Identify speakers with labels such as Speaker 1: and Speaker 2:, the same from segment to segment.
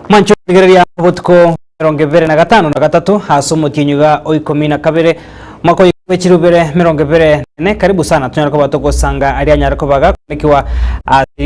Speaker 1: Mancho Nigeria Butko mirongo ibiri na gatanu na gatatu hasi umutinyuga oikumi na kabiri mwaka w'ikirubere mirongo ibiri ne karibu sana tunyarako batogosanga ari anyarako baga nikiwa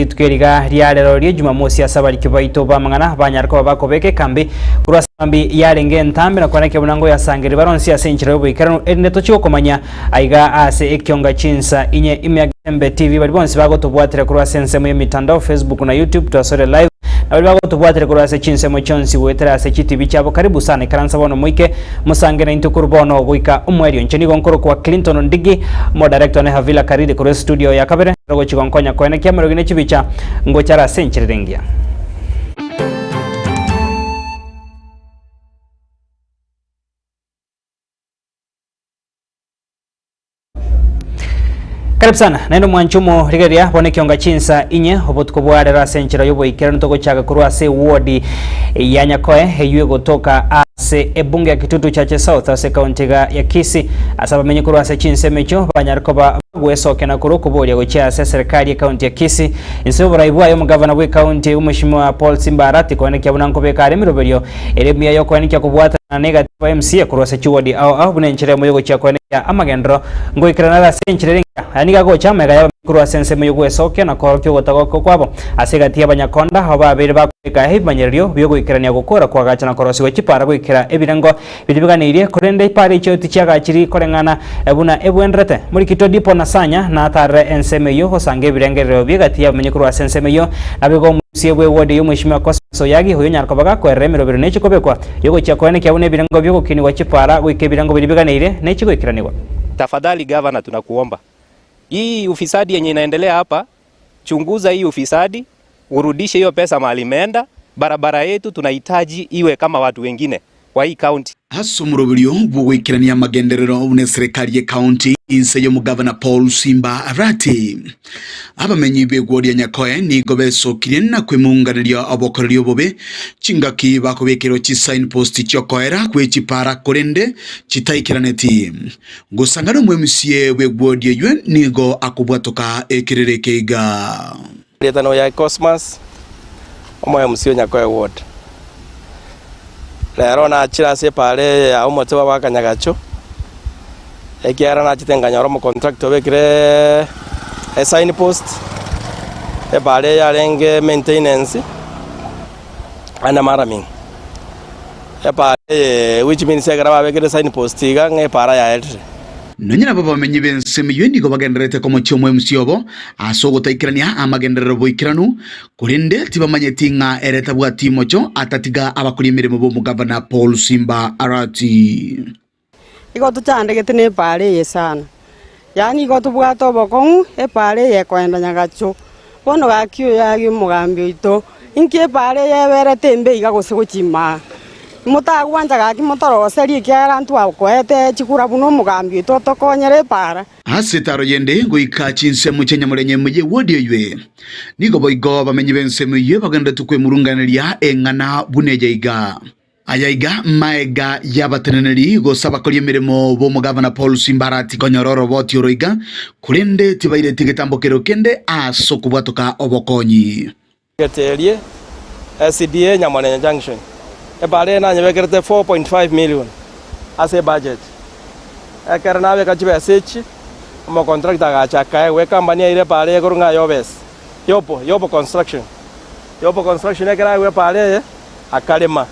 Speaker 1: tweriga ryarero rye Jumamosi asaba likibaito bamangana banyarako bakobeke kambi kurasambi yarenge ntambe na kwanake bunango yasangire baronsi asenchiro bwikano ende chiko komanya aiga ase ekyonga chinsa inye imyagembe TV bali bonsi bagotobwatira kurasense mu mitandao Facebook na YouTube twasore live abali bagotobwatira kurase chinsemo chonsi wetera ase chitibi cyabo karibu sana karansa bono muike musangena intukuru bono guika umweri nchini gonkoro kwa Clinton Ndigi mo director ne Havila Karide kure studio ya kabere rogo chigonkonya kwene kyamero gine chibicha ngo cyara senchirengia. Karibu sana nendo mwanchumo rigeria bone kyonga chinsa inye obutko bware rasenchira yobo ikera ntoko chaga kurwase ward ya Nyakoe eyue gotoka ase ebunge ya Kitutu Chache South ase county ya Kisii asaba menye kurwase chinse mecho banyarkoba gwesoke na kuruko bori gocha ase serikali ya county ya Kisii inso raibwa yo mugavana we county umeshimwa Paul Simba Arati kwa neki abunanko be kare miroberio eremia yo kwa neki akubwata na negative MC kurwase chuwadi au bunenchire moyo gocha kwa neki amagendro ngo ikirana rasenchire aniga gocha mega ya kurwa sense mu gwesoke na ko cyo gotagoko kwabo asegati abanyakonda aba babiri bakweka hibanyerio byo gwikirania gukora kwa gacha na korosi wechipara gwikira ebirengo bidibiganiriye kurende ipari cyo tichaga kiri korengana ebuna ebwendrete muri kito dipo nasanya na atare ensemeyo hosange ebirengerero bigati yamenye kurwa sense meyo abigo musiebwe wodi yo mwishima koso yagi hoyo nyarko baga ko remero biro nechi kobekwa yogo chakone kyabune ebirengo byo gukini wachipara gwike ebirengo bidibiganiriye nechi gwikiraniwa.
Speaker 2: Tafadhali governor, tunakuomba hii ufisadi yenye inaendelea hapa, chunguza hii ufisadi, urudishe hiyo pesa mahali imeenda. Barabara yetu tunahitaji iwe kama watu wengine kwa hii county.
Speaker 3: Hasumurobilio bugwikirania magenderero une serikali ya county inse yo mugavana Paul Simba Arati abamenyi begwodi ya Nyakoe ni gobesokire na kwemunganirya abokorero bobe chingaki bakobekero chi signpost cyokoera kwechipara korende chitaikiraneti ngosangano mwemusie begwodi ywe nigo akubwatoka ekirerekeiga
Speaker 4: letano ya Cosmas omoya musio Nyakoe ward lero na chira se pale ya umote wa Kanyagacho ekiara na chitenganya romo contract obekire sign post e pale ya renge maintenance ana maraming e pale which means egara babekire sign post iga nge para ya eltre
Speaker 3: nonyina baba bamenyi bense miyeni go bagenderete komo cyomwe musyobo aso gutaikirania amagenderero boikiranu kurinde tibamanyeti nga ereta bwati mocho atatiga abakuri mirimo bo mugavana Paul Simba Arati
Speaker 5: igo tuchandegete ne pale yesana yani igo tubwato bokon e pale ye kwenda Nyagacho bono gakyo yagi mugambi ito inke pale ye bere tembe iga gusiguchima mutagwanja gaki motoro seri kyara ntu akwete chikura buno mugambi to tokonyere para
Speaker 3: asetaro yende goika chinse muchenya murenye muje wodi ywe nigo boigo bamenyi bense muye baganda tukwe murunganiria engana bunejeiga ayaiga maega yabateneneri go sabakoliye mirimo bo mugavana Paul Simba Arati konyororo boti oroiga kurende tibaire tigetambokero kende aso kubwatoka obokonyi
Speaker 4: getelie SDA Nyamonenya Junction ebale na nyebekerete 4.5 million as a budget ekarna be kachibe sechi mo contract agacha kae we company ile pale kurunga yobes yopo construction ekara we pale akalema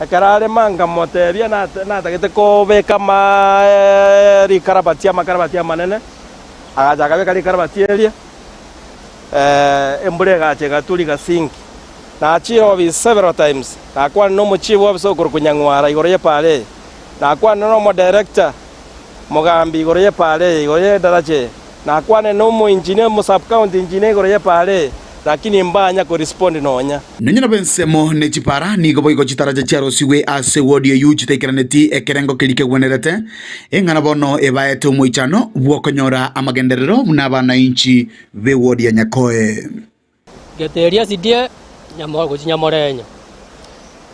Speaker 4: akarale manga motebia na tagete ko be kama rikarabatia makarabatia manene agacha kabe kali karabatia ile embure gache gatuli ga sink na chiro bi several times na kwa no muchibo wabiso kurukunyangwara igoroye pale na kwa no mo director mugambi igoroye pale igoroye darache na kwa no mo engineer mo sub county engineer igoroye pale lakini mbanya ko respond nonya
Speaker 3: nonyina bensemo ne chipara ni goboigo chitaraje charo siwe ase wodi yu chitekeraneti ekerengo kelike gwenerete engana bono ebaete umuichano bwokonyora amagenderero n'abana inchi be wodi ya Nyakoe
Speaker 6: geteria sidie nyamoro kuchinyamorenya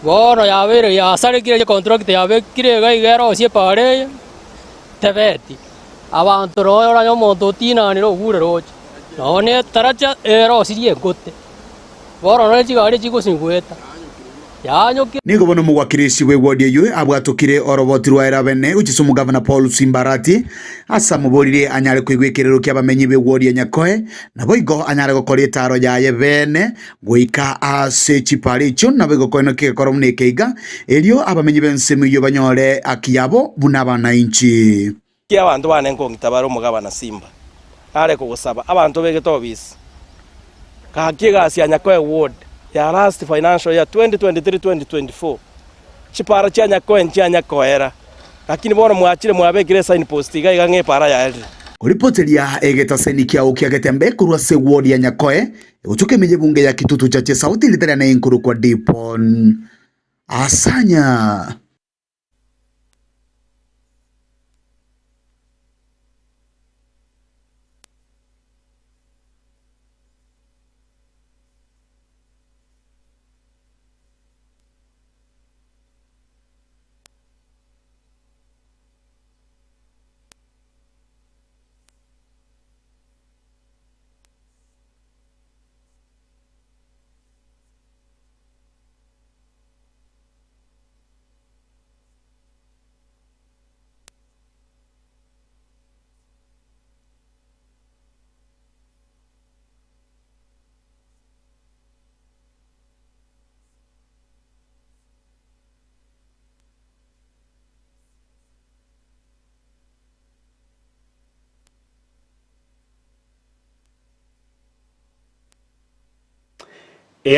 Speaker 6: bono yabere ya sarikire contract yabekire gaigero sie pare tebeti abantu royo yo monto tina ni ro gure roche none taracha ero sirie gote boro no chigari chiko singweta yanyoki
Speaker 3: nigo bono mugwakirici we wodi eyo abwatukire oroboti rwa erabene uchiso mugavana Paul Simba Arati asa muborire anyare kwigwikiriro kya bamenyi be wodi ya Nyakoe na boigo anyare gukora itaro yaye bene goika ase chipari icho na boigo koino kigakora munekeiga elio abamenyi bensemu yo banyore akiyabo bunabana inchi
Speaker 4: kia abantu banengo ngitabaro mugavana Simba are kugusaba abantu begitobisi kakiga cia Nyakoe ward ya last financial year 2023-2024 chipara cha Nyakoe ncha Nyakoera lakini bono mwachire mwabekire sign post iga ngepara ya elri
Speaker 3: kuripoteria egetaseni kia ukia getembe kurwa se ward ya Nyakoe uchuke meje bunge ya Kitutu cha sauti litera na inkuru kwa Dipon Asanya.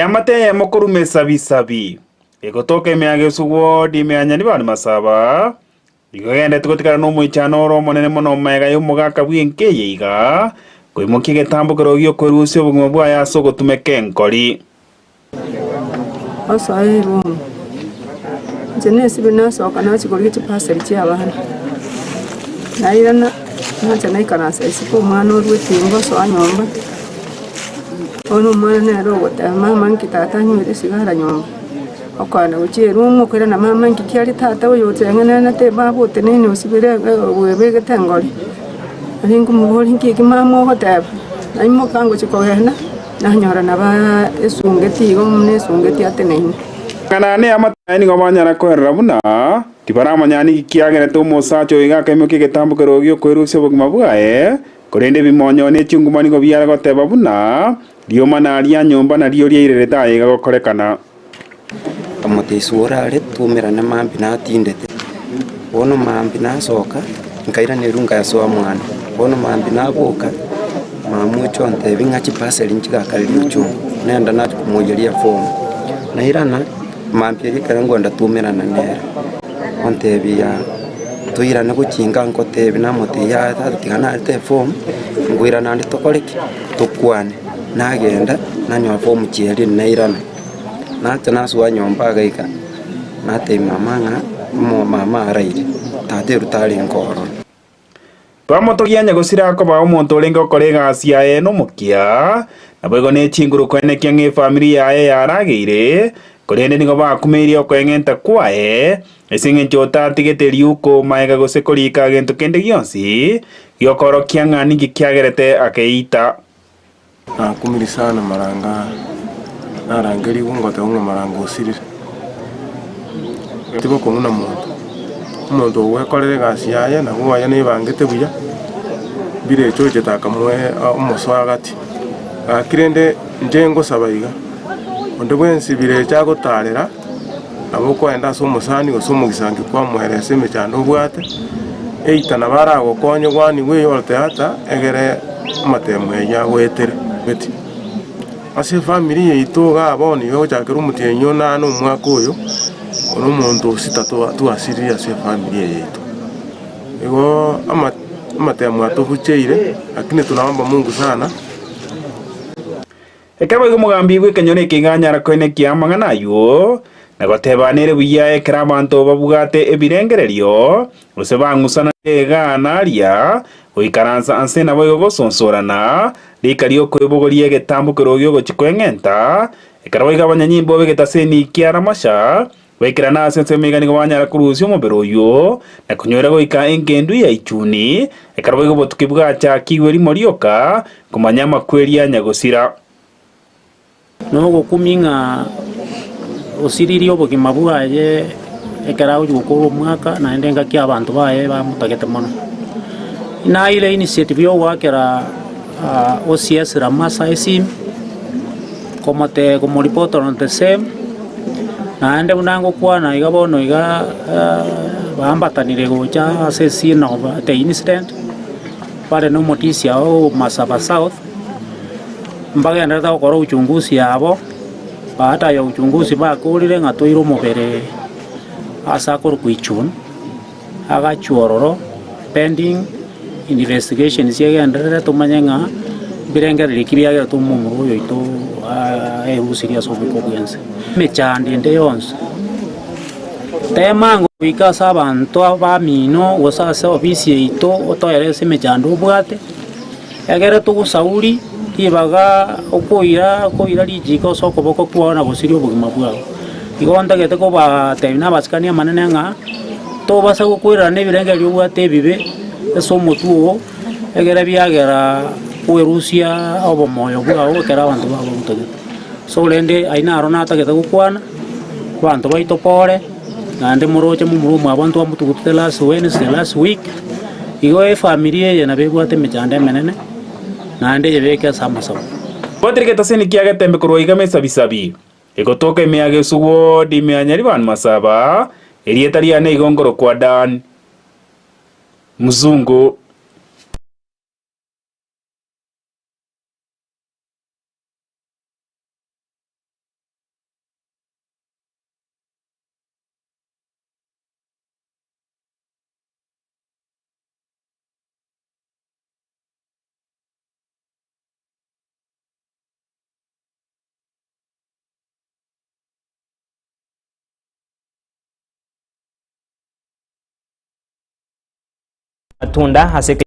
Speaker 7: Amate mokorume sabi egotoke meage sugo di meanya ni bani masaba igende tukotikana no muichano ro monene mono mega yo mugaka bwinke yiga kwimoki getambo korogyo korusyo bugmo bwa yaso gotumeke nkori
Speaker 8: asairu jenesi binaso kana chikori chipaseri cyabana nairana nacha naikana sesi ko mwana urwetingo so anyomba ono mwana rogo ta mama nkitata nywire sigara nyomba akana uchiru mukira na mama nkikyari tata uyo tsengana na te babo tenene usibire webege tangoli alingu mugoli nkiki mama hota aimo kango chikohena na nyora na ba esungeti go mune sungeti atenene
Speaker 7: kana ne amatani go banyara ko rabuna tibara manyani kiagere to mosacho iga kemo kigetambo korogyo koirusyo bugma bwae korende bimonyo ne chungumani go biara go teba buna dio manaria nyomba na dio rire tayiga gokorekana
Speaker 9: amote isura re tumira na mambi na tindete bono mambi na soka nkaira ne runga ya soa mwana bono mambi na boka mamu chonte binga chipaseli nchika kalio chu nenda na kumujeria form na irana mambi ri karango nda tumira na nera onte bia tuira na kuchinga nkote bina mote ya tatigana te form nguira na ndi tokoleki tukwane nagenda nanywa form chieri na irana nata naswa nyomba gaika nate mamanga mo mama araire tate rutari ngoro
Speaker 7: pamotogia nyagosira ko ba omonto lengo kolega asia eno mukia na bwego ne chinguru kwene kyange family yae yaragire korende nigo ba kumeria ko engenta kwae esinge chota tigeteri uko maega gosekolika gento kende gionsi yokoro kyangani gikyagerete akeita
Speaker 10: kumiri sana maranga narangeri wongote umwe maranga usirire tigo kununa muntu wekorere gasi yaye na guaya ne bangete buya bire choje takamwe umuswagati akirende njengo sabaiga onde bwensi bire chago tarera abo kwenda so musani gosumu gisangi kwa mwerese mechando bwate eita na bara go konyo gwani we yorte ata egere matemwe ya wetere beti ase family yeitoga aboni yo chakero mutenyo na no mwaka uyu ono muntu sitatu tu asiri ase family yeito ego amatemwe atubucheire lakini tunaomba Mungu sana
Speaker 7: ekaba umugambi gwe kanyone kinganyara kwene kiamangana yo nagotebanire buya ekra bantu babugate ebirengererio usebangusana eganaria uikaranza anse na boyo gosonsorana likario kwebogorie getambo kirogyo gochikwengenta ekara boigabanya nyimbo begetaseni kiara masha wekirana asense megani gobanyara kurusyo mobero yo na kunyora goika engendu ya ichuni ekara boigo botukibwa cha kiweri morioka kumanya makweria nyagosira
Speaker 11: no gokuminga osiriri obogima bwaye ekera ugukuru mwaka na ndenga kia abantu baye bamutagete mono na ile initiative yo wakera OCS Ramasa esim komote report on the same na ende unango kwana igabono iga baambatanire gocha asesi no the incident pale no motisia o Masaba South mbaga ndata gukora uchunguzi yabo baada ya uchunguzi bakurire ngatoiro mubere asakoro kuichun agachuororo pending investigation siagendere tumanyenga birengerere kibiagera tumumuru yoito eusiria sobiko bwense mechandi nde yonse temango bikasa abantu abamino osase ofisi yeito otoyerese mechando obwate egere tugusauri ibaga okoira lijiko sokoboko kuona bosirio bugima bwao igonda gete ko batebina basikania manene nga to basa gukwira ne birengerio bwate bibe eso mutuo egere biagera kwerusia obomoyo bwao ekera abantu babo mutagete so lende aina arona atagete gukwana abantu baito pore nande muroche mumurumu abantu bamutugute last Wednesday last week igo familia ye na bebwate mechande menene nande yebeke samasaba
Speaker 7: Patrick taseni kiaga tembe kuroiga mesabisabi egotoka imiage sugo di mianyari ban Masaba erietaria ne igongoro kwa Dan Mzungu
Speaker 1: Tunda haseke